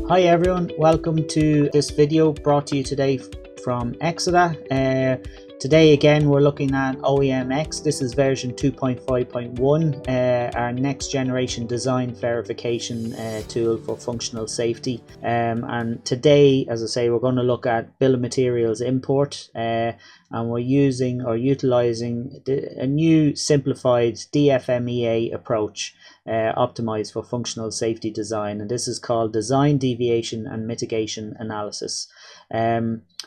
Hi everyone, welcome to this video brought to you today from Exida. Today again we're looking at OEMx. This is version 2.5.1, our next generation design verification tool for functional safety. And today, as I say, we're going to look at bill of materials import, and we're using or utilizing a new simplified DFMEA approach optimized for functional safety design, and this is called design deviation and mitigation analysis.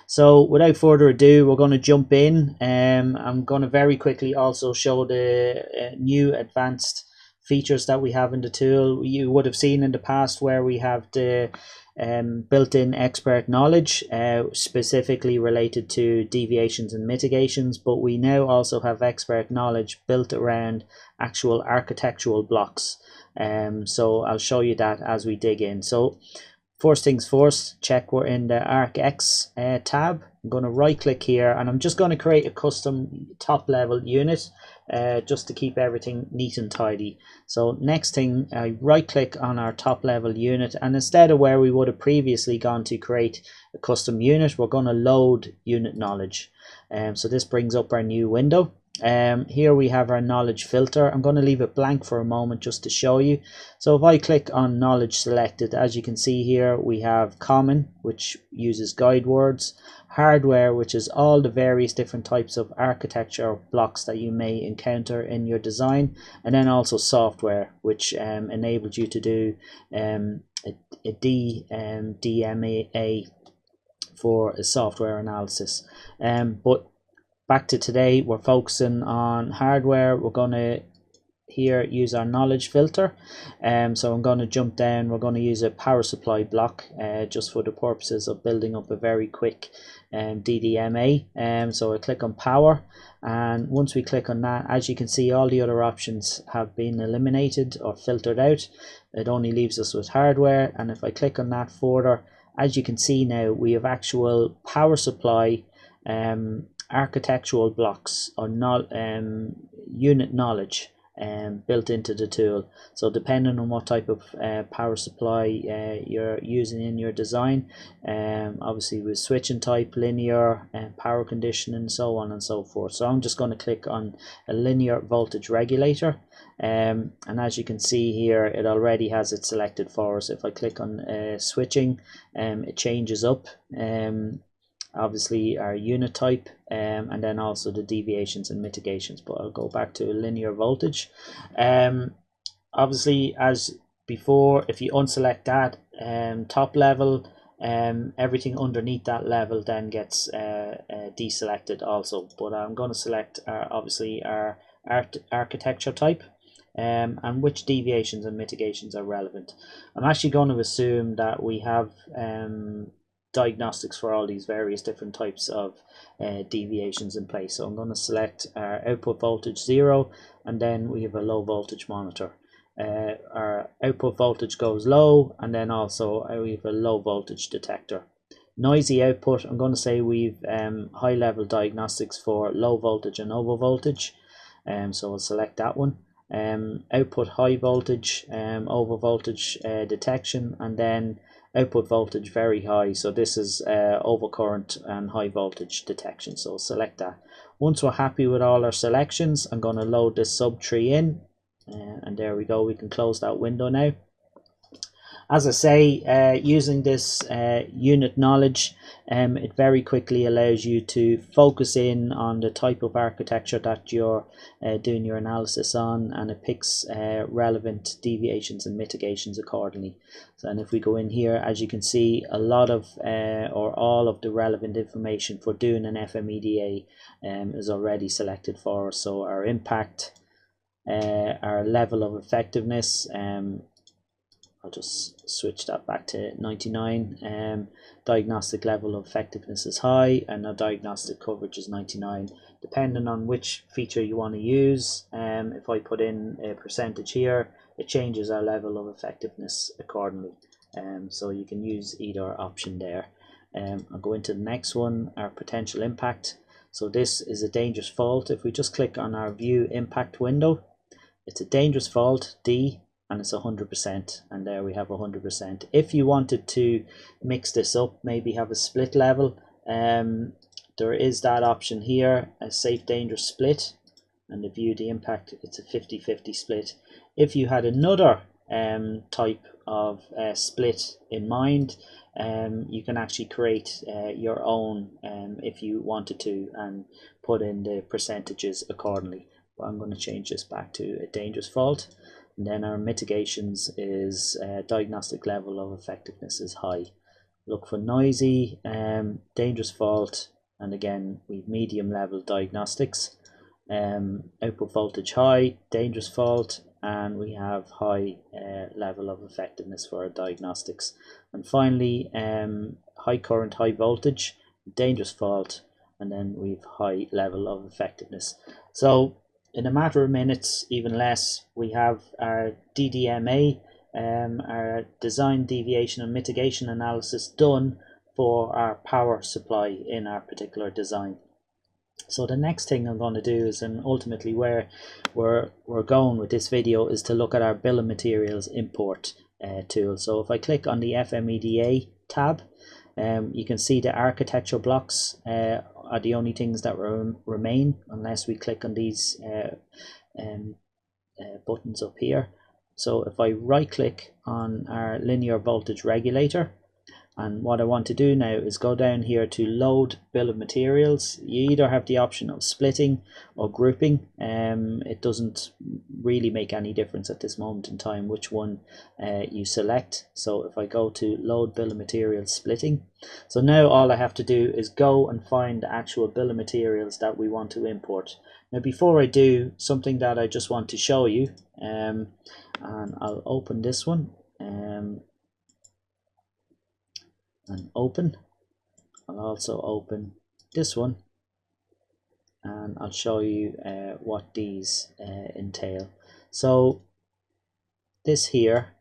So without further ado, we're going to jump in. I'm going to very quickly also show the new advanced features that we have in the tool. You would have seen in the past where we have the built-in expert knowledge specifically related to deviations and mitigations, but we now also have expert knowledge built around actual architectural blocks. So I'll show you that as we dig in. So first things first, check we're in the OEMx tab. I'm going to right click here and I'm just going to create a custom top level unit just to keep everything neat and tidy. So next thing, I right click on our top level unit, and instead of where we would have previously gone to create a custom unit, we're going to load unit knowledge. So this brings up our new window. Here we have our knowledge filter. I'm going to leave it blank for a moment just to show you. So if I click on knowledge selected, as you can see here, we have common, which uses guide words, hardware, which is all the various different types of architecture blocks that you may encounter in your design, and then also software, which enables you to do a DMA for a software analysis. But back to today, we're focusing on hardware. We're going to here use our knowledge filter. So I'm going to jump down. We're going to use a power supply block just for the purposes of building up a very quick DDMA. So I click on power, and once we click on that, as you can see, all the other options have been eliminated or filtered out. It only leaves us with hardware, and if I click on that further, as you can see now, we have actual power supply architectural blocks or not unit knowledge built into the tool. So depending on what type of power supply you're using in your design, obviously with switching type, linear, power conditioning, so on and so forth. So I'm just going to click on a linear voltage regulator, and as you can see here, it already has it selected for us. If I click on switching, it changes up obviously our unit type, and then also the deviations and mitigations, but I'll go back to a linear voltage. Obviously, as before, if you unselect that top level, everything underneath that level then gets deselected also. But I'm going to select obviously our architecture type, and which deviations and mitigations are relevant. I'm actually going to assume that we have diagnostics for all these various different types of deviations in place. So I'm going to select our output voltage 0, and then we have a low voltage monitor. Our output voltage goes low, and then also we have a low voltage detector. Noisy output, I'm going to say we've high level diagnostics for low voltage and over voltage, so I'll select that one. Output high voltage, over voltage detection, and then output voltage very high, so this is overcurrent and high voltage detection, so select that. Once we're happy with all our selections, I'm going to load this subtree in, and there we go. We can close that window now. As I say, using this unit knowledge, it very quickly allows you to focus in on the type of architecture that you're doing your analysis on, and it picks relevant deviations and mitigations accordingly. So, and if we go in here, as you can see, a lot of or all of the relevant information for doing an FMEDA is already selected for us. So our impact, our level of effectiveness, I'll just switch that back to 99. Diagnostic level of effectiveness is high, and our diagnostic coverage is 99. Depending on which feature you want to use, if I put in a percentage here, it changes our level of effectiveness accordingly. So you can use either option there. I'll go into the next one, our potential impact. So this is a dangerous fault. If we just click on our view impact window, it's a dangerous fault, D. and it's 100%, and there we have 100%. If you wanted to mix this up, maybe have a split level, there is that option here, a safe dangerous split, and to view the impact, it's a 50-50 split. If you had another type of split in mind, you can actually create your own if you wanted to, and put in the percentages accordingly. But I'm going to change this back to a dangerous fault, and then our mitigations is diagnostic level of effectiveness is high. Look for noisy, dangerous fault, and again we've medium level diagnostics. Output voltage high, dangerous fault, and we have high level of effectiveness for our diagnostics. And finally, high current, high voltage, dangerous fault, and then we've high level of effectiveness. So in a matter of minutes, even less, we have our DDMA, our design deviation and mitigation analysis done for our power supply in our particular design. So the next thing I'm going to do is, and ultimately where we're going with this video, is to look at our bill of materials import tool. So if I click on the FMEDA tab, you can see the architecture blocks are the only things that remain unless we click on these buttons up here. So if I right click on our linear voltage regulator, and what I want to do now is go down here to load bill of materials. You either have the option of splitting or grouping. It doesn't really make any difference at this moment in time which one you select. So if I go to load bill of materials splitting, so now all I have to do is go and find the actual bill of materials that we want to import. Now before I do, something that I just want to show you, and I'll open this one. And open. I'll also open this one, and I'll show you what these entail. So this here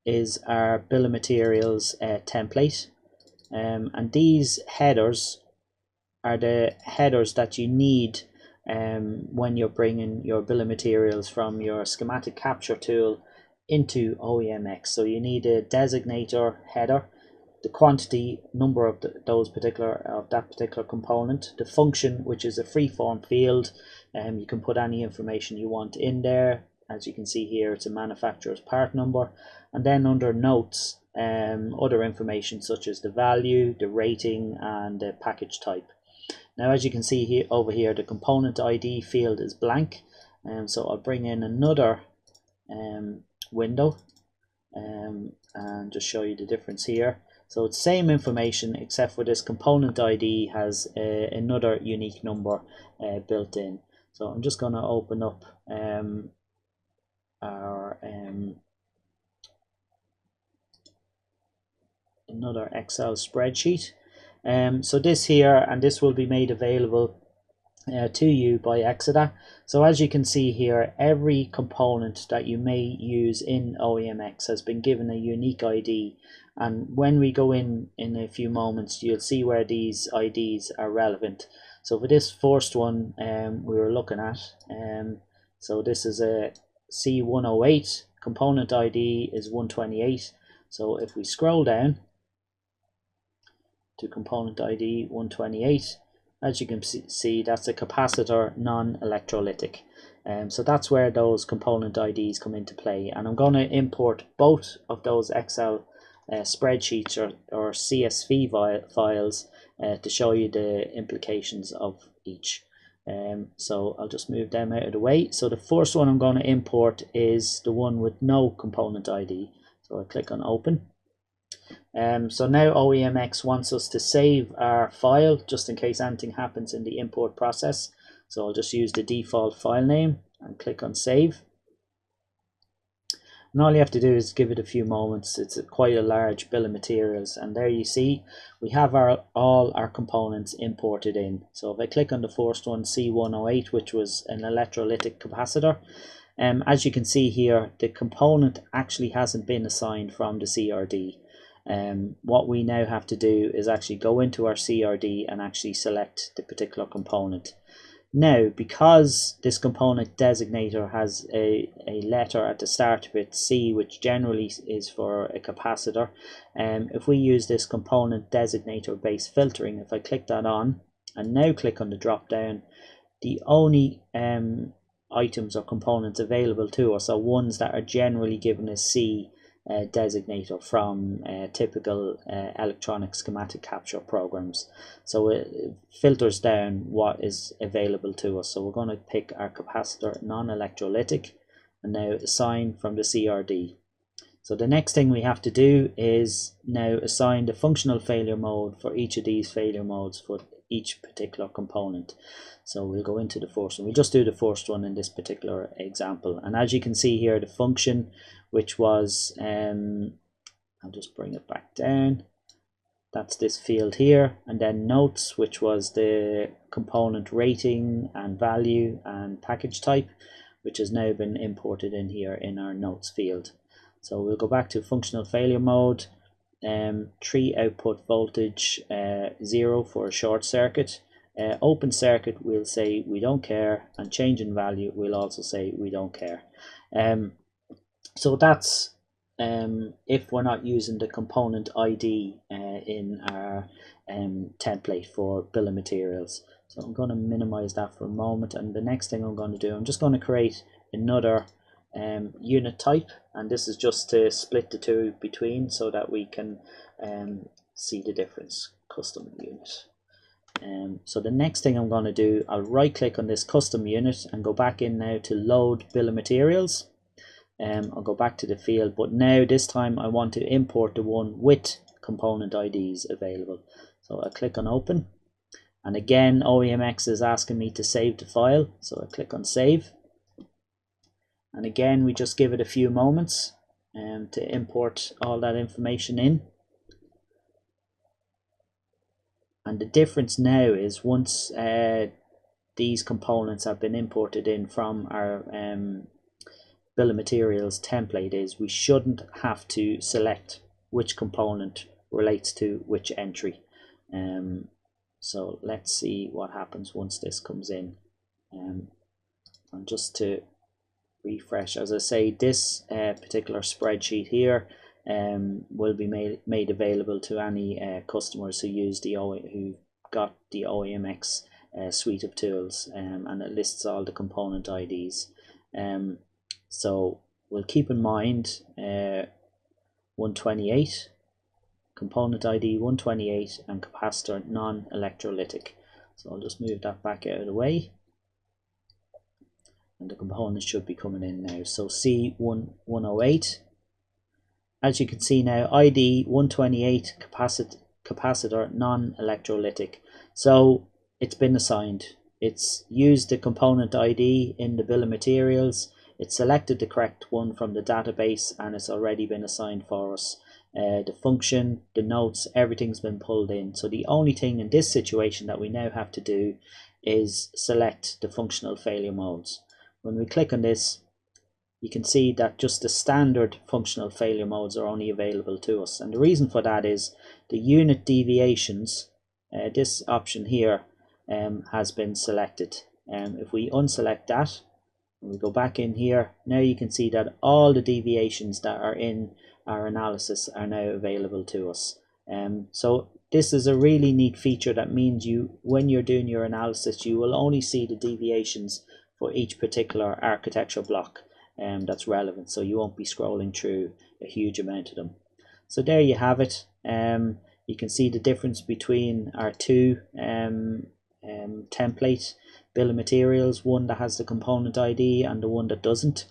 is our bill of materials template, and these headers are the headers that you need when you're bringing your bill of materials from your schematic capture tool into OEMx. So you need a designator header, the quantity number of that particular component, the function, which is a free-form field, you can put any information you want in there. As you can see here, it's a manufacturer's part number, and then under notes, other information such as the value, the rating, and the package type. Now as you can see here, over here, the component ID field is blank, so I'll bring in another window and just show you the difference here. So it's same information, except for this component ID has another unique number built in. So I'm just going to open up our another Excel spreadsheet. So this here, and this will be made available to you by Exida. So as you can see here, every component that you may use in OEMx has been given a unique ID, and when we go in a few moments, you'll see where these IDs are relevant. So for this first one we were looking at, so this is a C108, component ID is 128. So if we scroll down to component ID 128, as you can see, that's a capacitor non-electrolytic. So that's where those component IDs come into play, and I'm going to import both of those Excel spreadsheets or CSV files to show you the implications of each. So I'll just move them out of the way. So the first one I'm going to import is the one with no component ID. So I click on open. So now OEMx wants us to save our file just in case anything happens in the import process. So I'll just use the default file name and click on save. And all you have to do is give it a few moments. It's quite a large bill of materials, and there you see we have all our components imported in. So if I click on the first one, C108, which was an electrolytic capacitor, as you can see here, the component actually hasn't been assigned from the CRD. What we now have to do is actually go into our CRD and actually select the particular component. Now, because this component designator has a letter at the start of it, C, which generally is for a capacitor, if we use this component designator based filtering, if I click that on and now click on the drop down, the only items or components available to us are ones that are generally given a C designator from typical electronic schematic capture programs. So it filters down what is available to us. So we're going to pick our capacitor non-electrolytic and now assign from the CRD. So the next thing we have to do is now assign the functional failure mode for each of these failure modes for each particular component. So we'll go into the first one. We'll just do the first one in this particular example. And as you can see here, the function, which was, I'll just bring it back down. That's this field here. And then notes, which was the component rating and value and package type, which has now been imported in here in our notes field. So we'll go back to functional failure mode. 3 output voltage, 0 for a short circuit. Open circuit, we'll say we don't care, and change in value, we'll also say we don't care. So that's if we're not using the component ID in our template for bill of materials. So I'm going to minimize that for a moment, and the next thing I'm going to do, I'm just going to create another unit type, and this is just to split the two between so that we can see the difference. Custom unit. So the next thing I'm going to do, I'll right click on this custom unit and go back in now to load bill of materials. I'll go back to the field, but now this time I want to import the one with component IDs available. So I click on open, and again OEMx is asking me to save the file, so I click on save, and again we just give it a few moments to import all that information in. And the difference now is once these components have been imported in from our bill of materials template, is we shouldn't have to select which component relates to which entry. So let's see what happens once this comes in. And just to refresh, as I say, this particular spreadsheet here will be made available to any customers who use who got the OEMx suite of tools, and it lists all the component IDs. So we'll keep in mind 128, component ID 128, and capacitor non-electrolytic. So I'll just move that back out of the way, and the components should be coming in now. So C108. As you can see now, ID 128, capacitor non-electrolytic. So it's been assigned. It's used the component ID in the bill of materials. It's selected the correct one from the database, and it's already been assigned for us. The function, the notes, everything's been pulled in. So the only thing in this situation that we now have to do is select the functional failure modes. When we click on this, you can see that just the standard functional failure modes are only available to us. And the reason for that is the unit deviations, this option here has been selected. If we unselect that, and we go back in here, now you can see that all the deviations that are in our analysis are now available to us. So this is a really neat feature that means when you're doing your analysis, you will only see the deviations for each particular architecture block that's relevant, so you won't be scrolling through a huge amount of them. So there you have it. You can see the difference between our two template bill of materials, one that has the component ID and the one that doesn't.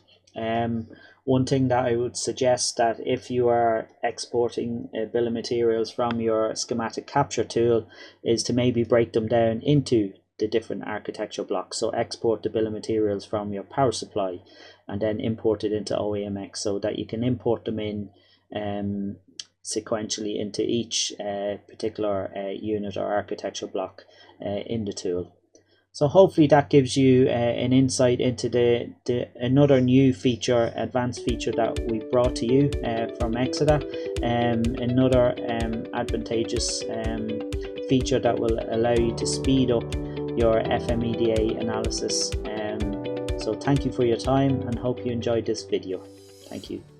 One thing that I would suggest, that if you are exporting a bill of materials from your schematic capture tool, is to maybe break them down into the different architecture blocks. So export the bill of materials from your power supply and then import it into OEMx, so that you can import them in sequentially into each particular unit or architecture block in the tool. So hopefully that gives you an insight into another new feature, advanced feature that we brought to you from Exida, another advantageous feature that will allow you to speed up your FMEDA analysis. So thank you for your time and hope you enjoyed this video. Thank you.